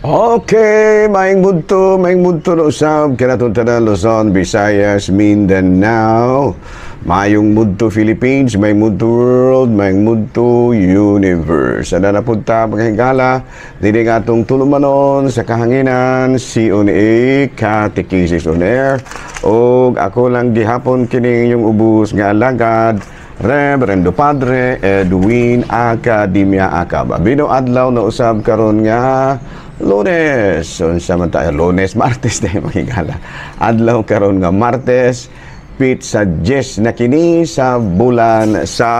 Okay, maing mudto no usab kinatun-tanan Luzon, Visayas, Mindanao. Mayong mudto Philippines, may mudto world, may mudto universe. Ada na punta paghigala dili nga atong tulumanon sa kahanginan CONA Catechesis on Air. Og ako lang gihapon kini yung ubos nga alagad Reverendo Padre Edwin Academia Acaba. Bino adlaw na usab karon nga Lunes, unsa man tayo Lunes, Martes na makigala. Adlaw karon nga Martes, pit sa 10 na kini sa bulan sa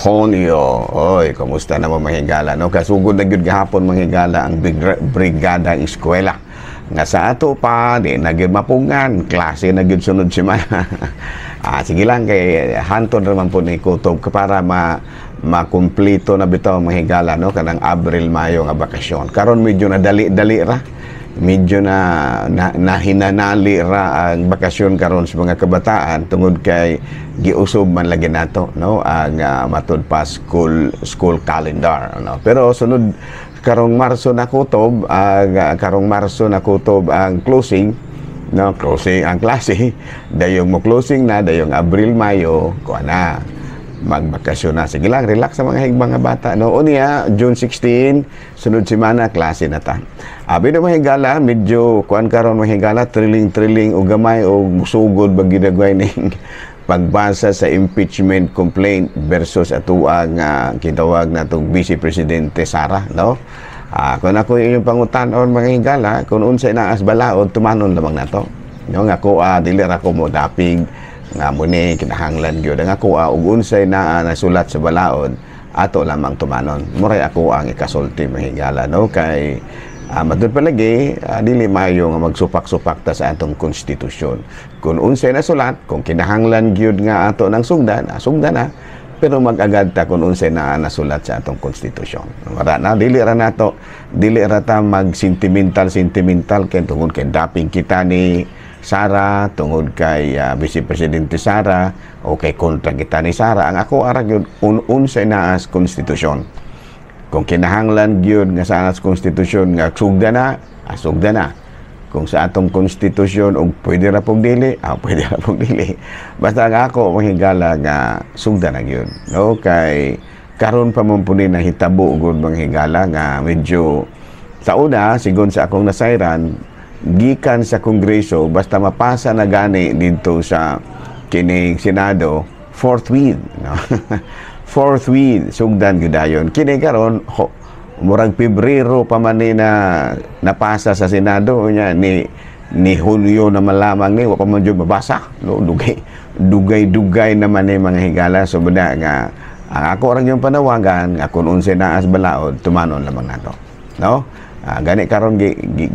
Hunyo. Oy, kumusta na mo mahigala no? Kasugod na gyud gahapon mahigala ang brigada eskwela. Nga sa ato pa di na gyud mapungan, klase na gyud sunod semana. Sige lang kay hanton ra man po ni kutob para makumplito na bitaw mahigala no kanang Abril Mayo nga bakasyon. Karon medyo na dali ra. Medyo na hinanali ra ang bakasyon karon sa mga kabataan tungod kay giusob man lagi nato no ang matud pa school calendar no. Pero sunod karong Marso na kutob ang closing no, closing ang klase dayong mo closing na dayong Abril Mayo kuha na magbakasyon na. Sige lang, relax sa mga higmang nga bata. No, unya, June 16, sunod semana, klase na ta. Abi na mahigala, medyo, kuan karon mahigala, trilling o gamay o musugod bagi dagway ning pagbasa sa impeachment complaint versus ato ang kitawag na itong Vice Presidente Sara, no? Kung ako yung pangutanon mga higala, kung unsay naas balaod, tumanon lamang na to. No, nga ko, dili ra ko mo dapig, nga muni kinahanglan gyud nga ako ug unsay nasulat sa balaod ato lamang tumanon muray ako ang ikasulti mahigala no kay madud palagi dili maayo nga magsupak-supak ta sa atong konstitusyon kun unsay nasulat kung kinahanglan gyud nga ato nang sugdan sugdan na pero mag-agad ta kung unsay nasulat sa atong konstitusyon wala na dili ra ta mag sentimental kay tungod kay daping kita ni Sara, tungod kay Vice Presidente Sara o kay kontra kita ni Sara, ang ako arag yun unsay naas konstitusyon. Kung kinahanglan yun nga sa anas konstitusyon nga sugda na. Kung sa atong konstitusyon og pwede ra pog dili, pwede ra pog dili. Basta nga ako mahigala nga sugda na yun. No? Kay karon pa mo po na hitabo ug mga higala nga medyo sa una, sigon sa akong nasayran, gikan sa Kongreso basta mapasa na gani dito sa kining Senado fourth read no? Fourth read sugdan gyudayon kini karon murag Pebrero pa man ni na napasa sa Senado nya ni Hulyo na malamang ni wa pa man jud mabasa no dugay naman ni mga higala so bada nga ang ako orang yung panawagan nga kun unsay naas balaod tumanon lamang nato no. Gani karon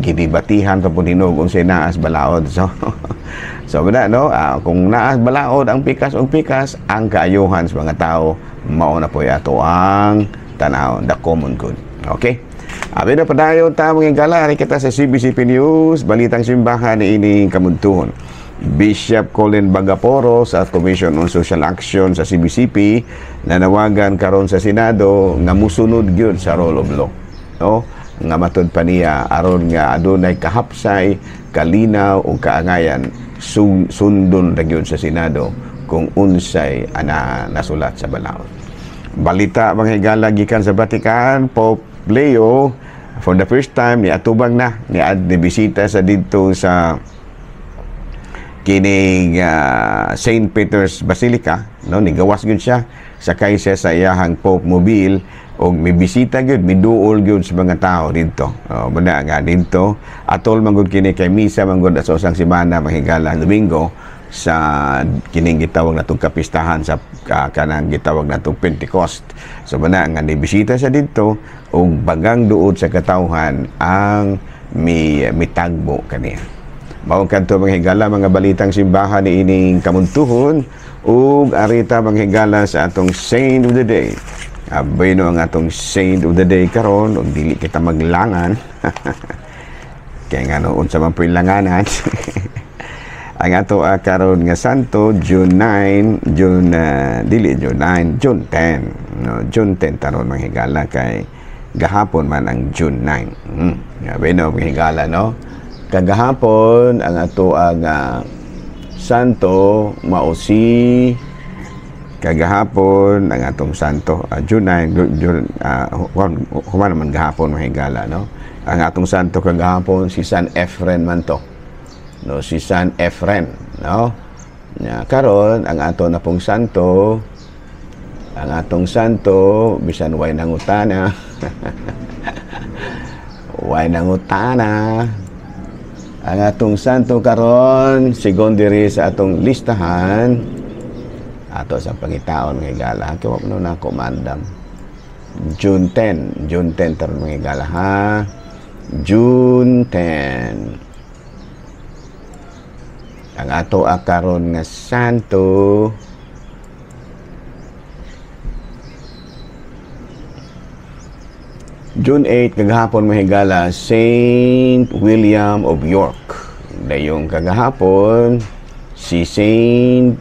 gidibatihan pa pud hinog unsay naas balaod so bada no kung naas balaod ang pikas ang kaayuhan sa mga tao mao na po ato ang tanaw the common good okay abi na padayon ta mga higala kita sa CBCP News balitang simbahan ni ining kamuntuhon. Bishop Colin Bagaporo sa Commission on Social Action sa CBCP nanawagan karon sa Senado nga musunod gyud sa rule of law no nga matud pa niya aron nga adunay kahapsay, kalinaw ug kaangayan sundon ra gyud sa Senado kung unsay nasulat sa balaod. Balita mga higala gikan sa Vatican, Pope Leo for the first time ni atubang na ni bisita sa didto sa kining St. Peter's Basilica no nigawas gyud siya sakay siya sa iyahang Pope Mobile og mibisita gyud miduol gyud sa mga tao didto banda nga didto atol man gud kini kay misa man gud sa usang semana mahigala Domingo sa kining gitawag natong kapistahan sa kanang gitawag natong Pentecost so banda nga nibisita siya didto og bagang duot sa katawhan ang mitagbo kaniya mao kadto mga higala mga balitang simbahan ni ining kamuntuhon ug arita mga higala sa atong Saint of the Day. Abay no ang atong Saint of the Day karon ug dili kita maglangan kaya nga no unsa man po'y langanan ang ato karon nga santo June 9 June 10 no June 10 taron mga higala kay gahapon man ang June 9. Yabi no, mga higala, no? Kagahapon, ang ato ang santo, mausi, kagahapon, ang atong santo, June 9, human naman gahapon, mga higala, no? Ang atong santo kagahapon, si San Efren man to. No, si San Efren, no? Karon ang ato na pong santo, ang atong santo, bisan way nangutana, way nangutana, ang atong santo karon, sigon diri sa atong listahan, ato sa pangitaon mga higala, kaya mo na ako mandam. June 10 taron mga higala, ha? June 10. Ang ato karon nga santo, June 8, kagahapon mga higala, Saint William of York. Dayong kagahapon, si Saint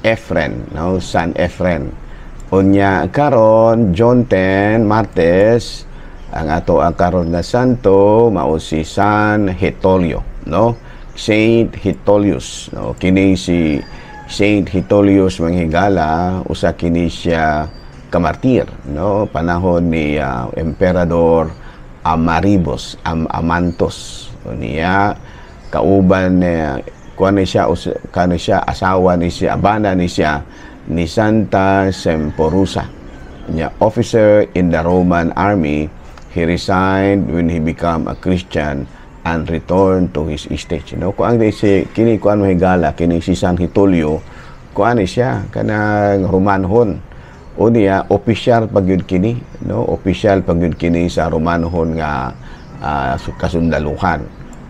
Efren, no? San Efren. Unya karon, June 10, Martes, ang ato karon nga santo, mao si San Hitolio, no? Saint Hitolius, no? Kini si Saint Hitolius mga higala, usa kini siya kamartir, no? Panahon ni Emperador Amaribos, Amantos. Niya kauban kuan siya asawa ni siya, abana ni siya ni Santa Semporusa. Niya officer in the Roman army, he resigned when he became a Christian and return to his estate. No, kuan si kini kuan mahigala kini si San Hitolio, kuan siya kanang Romanhon. O niya opisyal pagyud kini, no? Opisyal pagyud kini sa Romanhon nga kasundaluhan.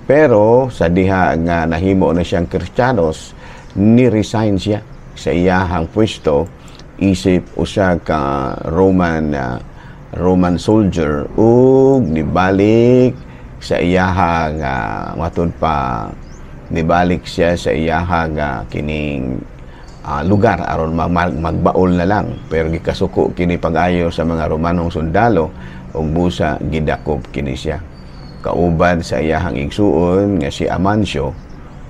Pero sa diha nga nahimo na siyang Kristiyanos, ni-resign siya sa iyahang pwesto isip usa ka Roman soldier ug nibalik sa iyahang matun pa nibalik siya sa iyahang kining lugar aron magbaol na lang, pero gikasuko kini pag-ayo sa mga Romanong sundalo ug busa gidakop kini siya kauban sa iyahang igsuon nga si Amancio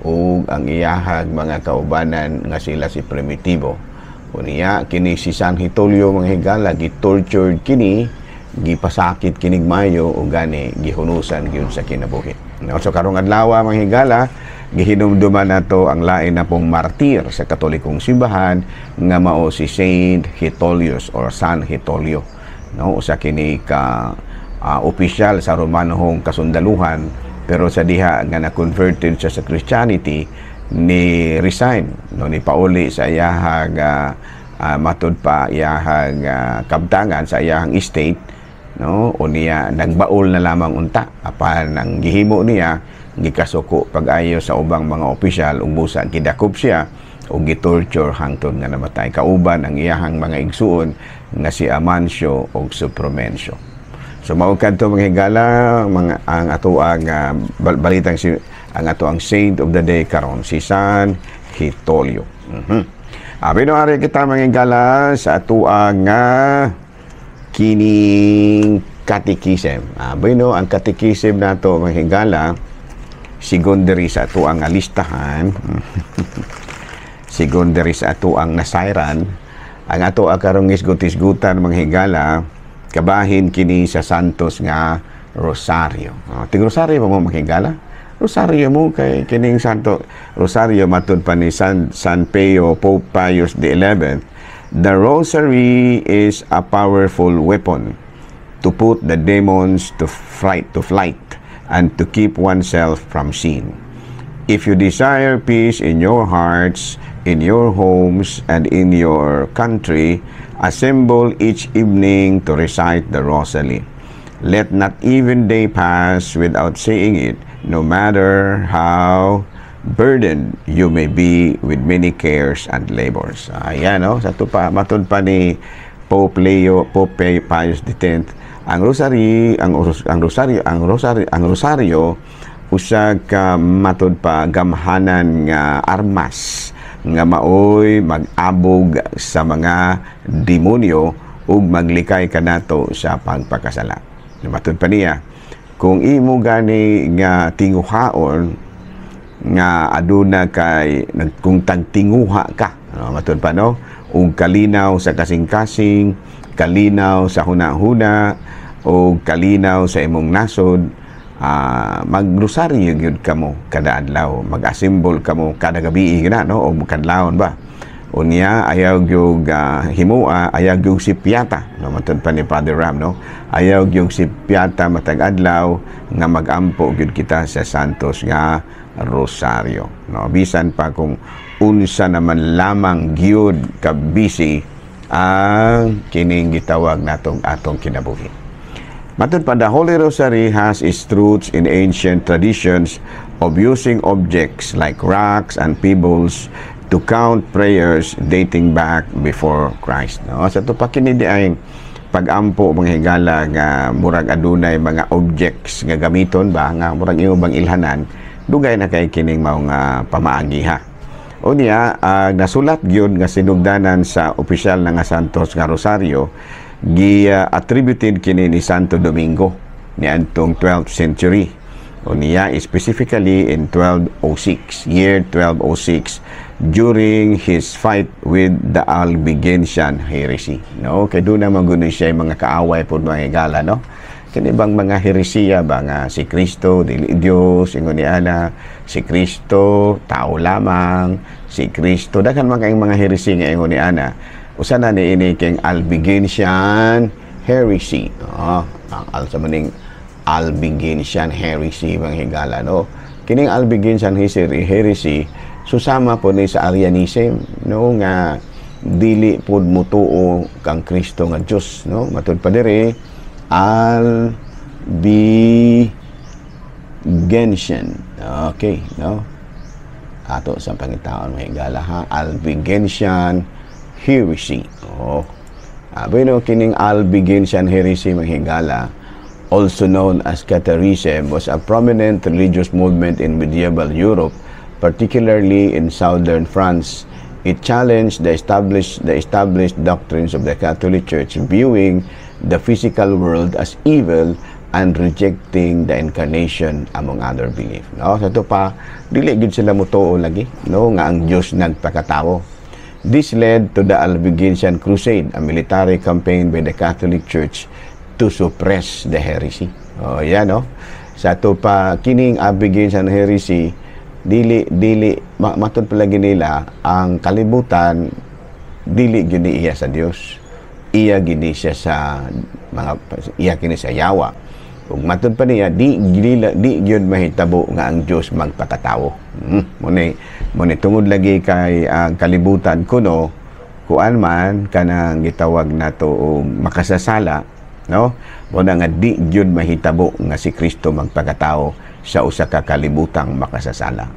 ug ang iyahang mga kaubanan nga sila si Primitivo. Unya kini si San Hitolio mga higala gi-tortured kini, gipasakit kinig mayo o gani gihunusan gyud sa kinabuhi. So karong adlaw mga higala, gihinumduman nato ang lain na pong martir sa Katolikong simbahan nga mao si Saint Hitolius or San Hitolio. No, usa kini ka opisyal sa Romanhong kasundaluhan, pero sa diha nga na-converted siya sa Christianity, ni resign, no, ni pauli sa iyahang matud pa iyahang kabtangan sa iyahang estate, no, o niya nagbaol na lamang unta apan ang gihimo niya gikasuko pag-ayo sa ubang mga opisyal ug busa gidakop siya ug gitorture hangtod nga namatay kauban ang iyahang mga igsuon nga si Amancio ug Supromencio. So mao kadto mga higala ang ato ang balitang ang ato ang saint of the day karon si San Hitolio. Abino ari kita mga higala sa ato ang kining katikisem. Abino ang katikisem nato mga higala sigon diri sa ato ang listahan. Sigon diri sa ato ang nasayran, ang ato karong isgot-isgutan mga higala kabahin kini sa santos nga rosaryo. Ting rosaryo mo mga higala? Rosaryo mo kay kining santo rosaryo matud pa ni San Pio, Pope Pius XI. The rosary is a powerful weapon to put the demons to flight and to keep oneself from sin. If you desire peace in your hearts, in your homes, and in your country, assemble each evening to recite the Rosary. Let not even day pass without saying it, no matter how burdened you may be with many cares and labors. Ayan, no? Sa tupa, matud pa ni Pope Pius X, ang rosaryo usag ka matud pa gamhanan nga armas nga maoy mag-abog sa mga demonyo ug maglikay kanato sa pagpakasala. Matod pa niya, kung imo gani nga tinguhaon nga aduna kay kung tagtinguha ka, matod pa no, ug kalinaw sa kasing-kasing, kalinaw sa hunahuna, o kalinaw sa imong nasod, magrosaryo gyud kamo kada adlaw, mag-assemble kamo kada gabi na, no, o kadlawon ba. Unya ayaw gyud himua, ayaw gyud sipyata, no, matod pa ni Father Ram, no, ayaw gyud sipyata matag adlaw nga magampo gyud kita sa santos nga rosaryo, no, bisan pa kung unsa naman lamang gyud ka busy ang kining gitawag natong atong kinabuhi. Matod pa, the Holy Rosary has its roots in ancient traditions of using objects like rocks and pebbles to count prayers dating back before Christ. No? Sa ito pa kinidi ay pag-ampo mga higala nga murag adunay mga objects nga gamiton ba nga murag imo bang ilhanan, dugay na kay kining mao nga pamaagiha. O niya, nasulat gyud nga sinugdanan sa opisyal nga santos nga rosaryo, gi-attributed kini ni Santo Domingo ni antong 12th century. O niya, specifically in 1206, year 1206, during his fight with the Albigensian heresy. No? Kaya doon naman guno siya mga kaaway po mga higala, no? Kini bang mga heresiya ba nga si Kristo dili Dios, ingon ni ana, si Kristo tao lamang, si Kristo daghan man kay mga heresiya nga ingon ni ana. Usa na ni ini king Albigensian heresy. Ang sa maning Albigensian heresy mga higala, no? Kining Albigensian heresy susama po ni sa Arianism, no, nga dili pud mutuo kang Kristo nga Dios, no? Matud pa diri Albigensian. Okay, no? Ato sa pangitaon mga higala ha, Albigensian heresy. Bueno, kining Albigensian heresy mga higala, also known as Catharism, was a prominent religious movement in medieval Europe, particularly in southern France. It challenged the established doctrines of the Catholic Church, viewing the physical world as evil and rejecting the incarnation, among other beliefs. No? Sa ito pa, dili gid sila mutuo lagi, no, nga ang Diyos nagpakatao. This led to the Albigensian Crusade, a military campaign by the Catholic Church to suppress the heresy. Yan, no? Sa ito pa, kining Albigensian heresy, matod palagi nila, ang kalibutan, dili gini iya sa Dios. Iya gini siya sa iya kini sa yawa. Ug matod pa niya, di gyud mahitabo nga ang Dios magpakatao. Muni tungod lagi kay ang kalibutan kuno kuan man kanang gitawag nato og makasasala, no? Muna nga di gyud mahitabo nga si Kristo magpakatao sa usa ka kalibutang makasasala.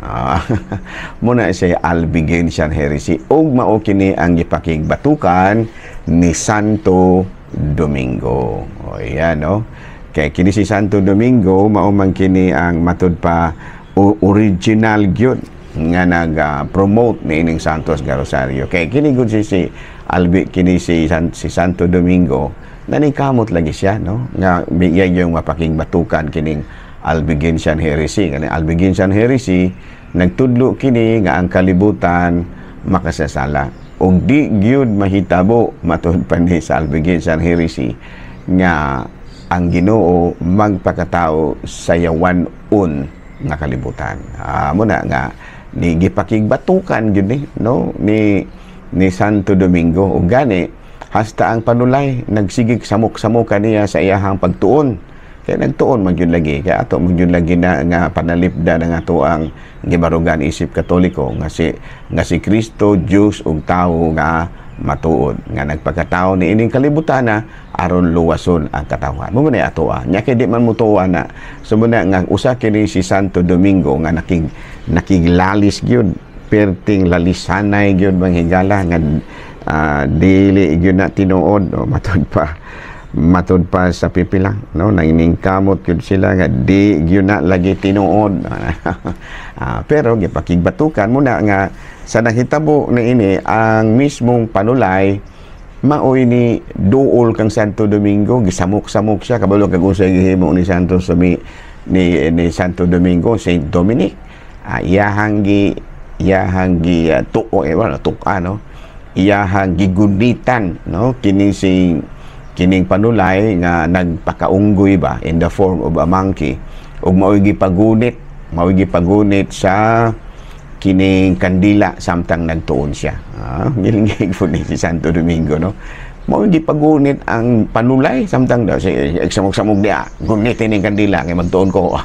Muna siya Albigensian heresy ug mao kini ang gipakigbatukan ni Santo Domingo. O yan, no? Kay kini si Santo Domingo mao man kini ang matud pa original gyud nga nag-promote ni ining Santos nga Rosario. Kay kini gud si Santo Domingo nanikamot lagi siya, no? Nga bigyan yung mapakigbatukan kining Albigensian heresy. Kani Albigensian heresy nagtudlo kini nga ang kalibutan makasasala. Og di gyud mahitabo matud pa ni sa Albigensian heresy nga ang Ginoo magpakatao sa yawan-on nga kalibutan. Muna nga ni gipakigbatukan gyud ni, no, ni Santo Domingo ug gani hasta ang panulay nagsigig samok-samok kaniya sa iyahang pagtuon. Kaya nagtuon magyud lagi, kaya ato magyud lagi na nga panalipda na ato ang gibarugan isip Katoliko nga si Kristo Diyos ug tawo nga matuod nga nagpakatao ni ining kalibutan na aron luwason ang katawhan. Mo man ato nya kay di man mutuo na sumuna nga usa kini si Santo Domingo nga nakiglalis gyud perting lalisanay gyud manghigala nga dili gyud na tinuod o matud pa sa pipilang, no, nanginingkamot gyud sila nga di gyud na lagi tinuod. Pero gipakigbatukan muna nga sa nahitabo na ini ang mismong panulay maoy ni duol kang Santo Domingo, gisamok-samok siya kabalo kag unsay gihimo ni ni Santo Domingo, Saint Dominic. Iyahang tuo iyahang gigunitan, no, kining panulay nga nagpakaunggoy ba in the form of a monkey, ug maoy gipagunit sa kining kandila samtang nagtuon siya. Gilingig po ni si Santo Domingo, no? Maoy gipagunit ang panulay samtang daw si samog-samog dia gunitin ning kandila kay magtuon ko.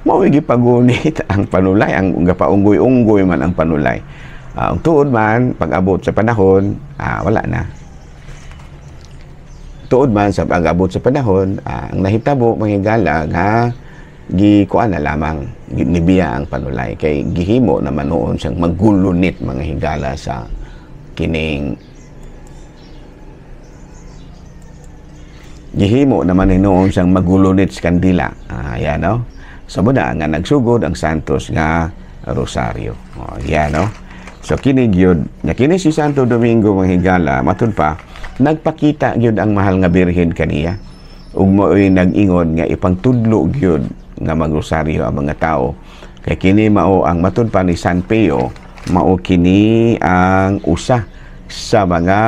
Maoy gipagunit ang panulay, ang gapaunggoy-unggoy man ang panulay. Ang tuod man, pag-abot sa panahon, wala na. Tuod man, sa pag-abot sa panahon, ang nahitabo, manghigala, gikuan na lamang, nibiya ang panulay. Kay gihimo naman noon siyang magulunit, mga higala sa kining gihimo naman noon siyang magulunit sa kandila. Yan, no? So, muna nga nagsugod ang Santos nga Rosario. Yan, no? So kini gyud, kini si Santo Domingo mga higala, matud pa nagpakita gyud ang mahal nga birhen kaniya. Ug mo'y nag-ingon nga ipangtudlo gyud nga magrosaryo ang mga tao. Kay kini mao ang matud pa ni San Pio, mao kini ang usa sa mga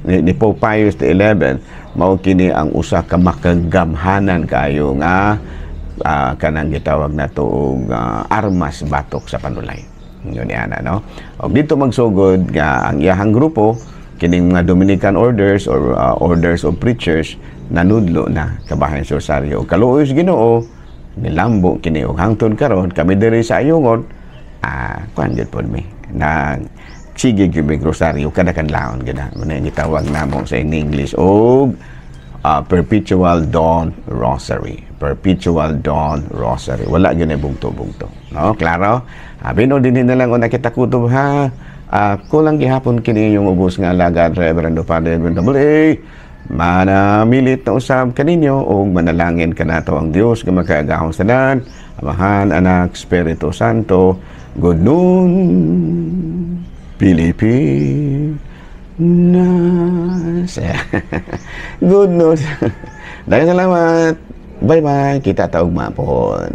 ni Pope Pius XI, mao kini ang usa ka makagamhanan kayo nga kanang gitawag nato og armas batok sa panulay. Yun yan, no? O dito magsugod nga ang iyahang grupo, kining mga Dominican orders or orders of preachers, nanudlo na kabahin sa Rosario. Kaluoy sa Ginoo, nilambo kini og hangtod karon kami diri sa Ayungon, kuan gyud pod mi na sige gyud mi Rosario kada kadlawon gyud na. Muna gitawag namo sa English og Perpetual Dawn Rosary. Perpetual Dawn Rosary. Wala yun ay bugto-bugto. No? Klaro? Bino din na lang kung nakita kutob ha. Kulang gihapon kini yung ubos nga alagad Reverendo Father Edwin W.A. Manamilit na usab kaninyo o manalangin ka nato ang Diyos nga magkaagahong sadan, Amahan, Anak, Espiritu Santo. Good noon, Pilipinas. Good news. Dahil salamat. Bye-bye. Kita taog mapon.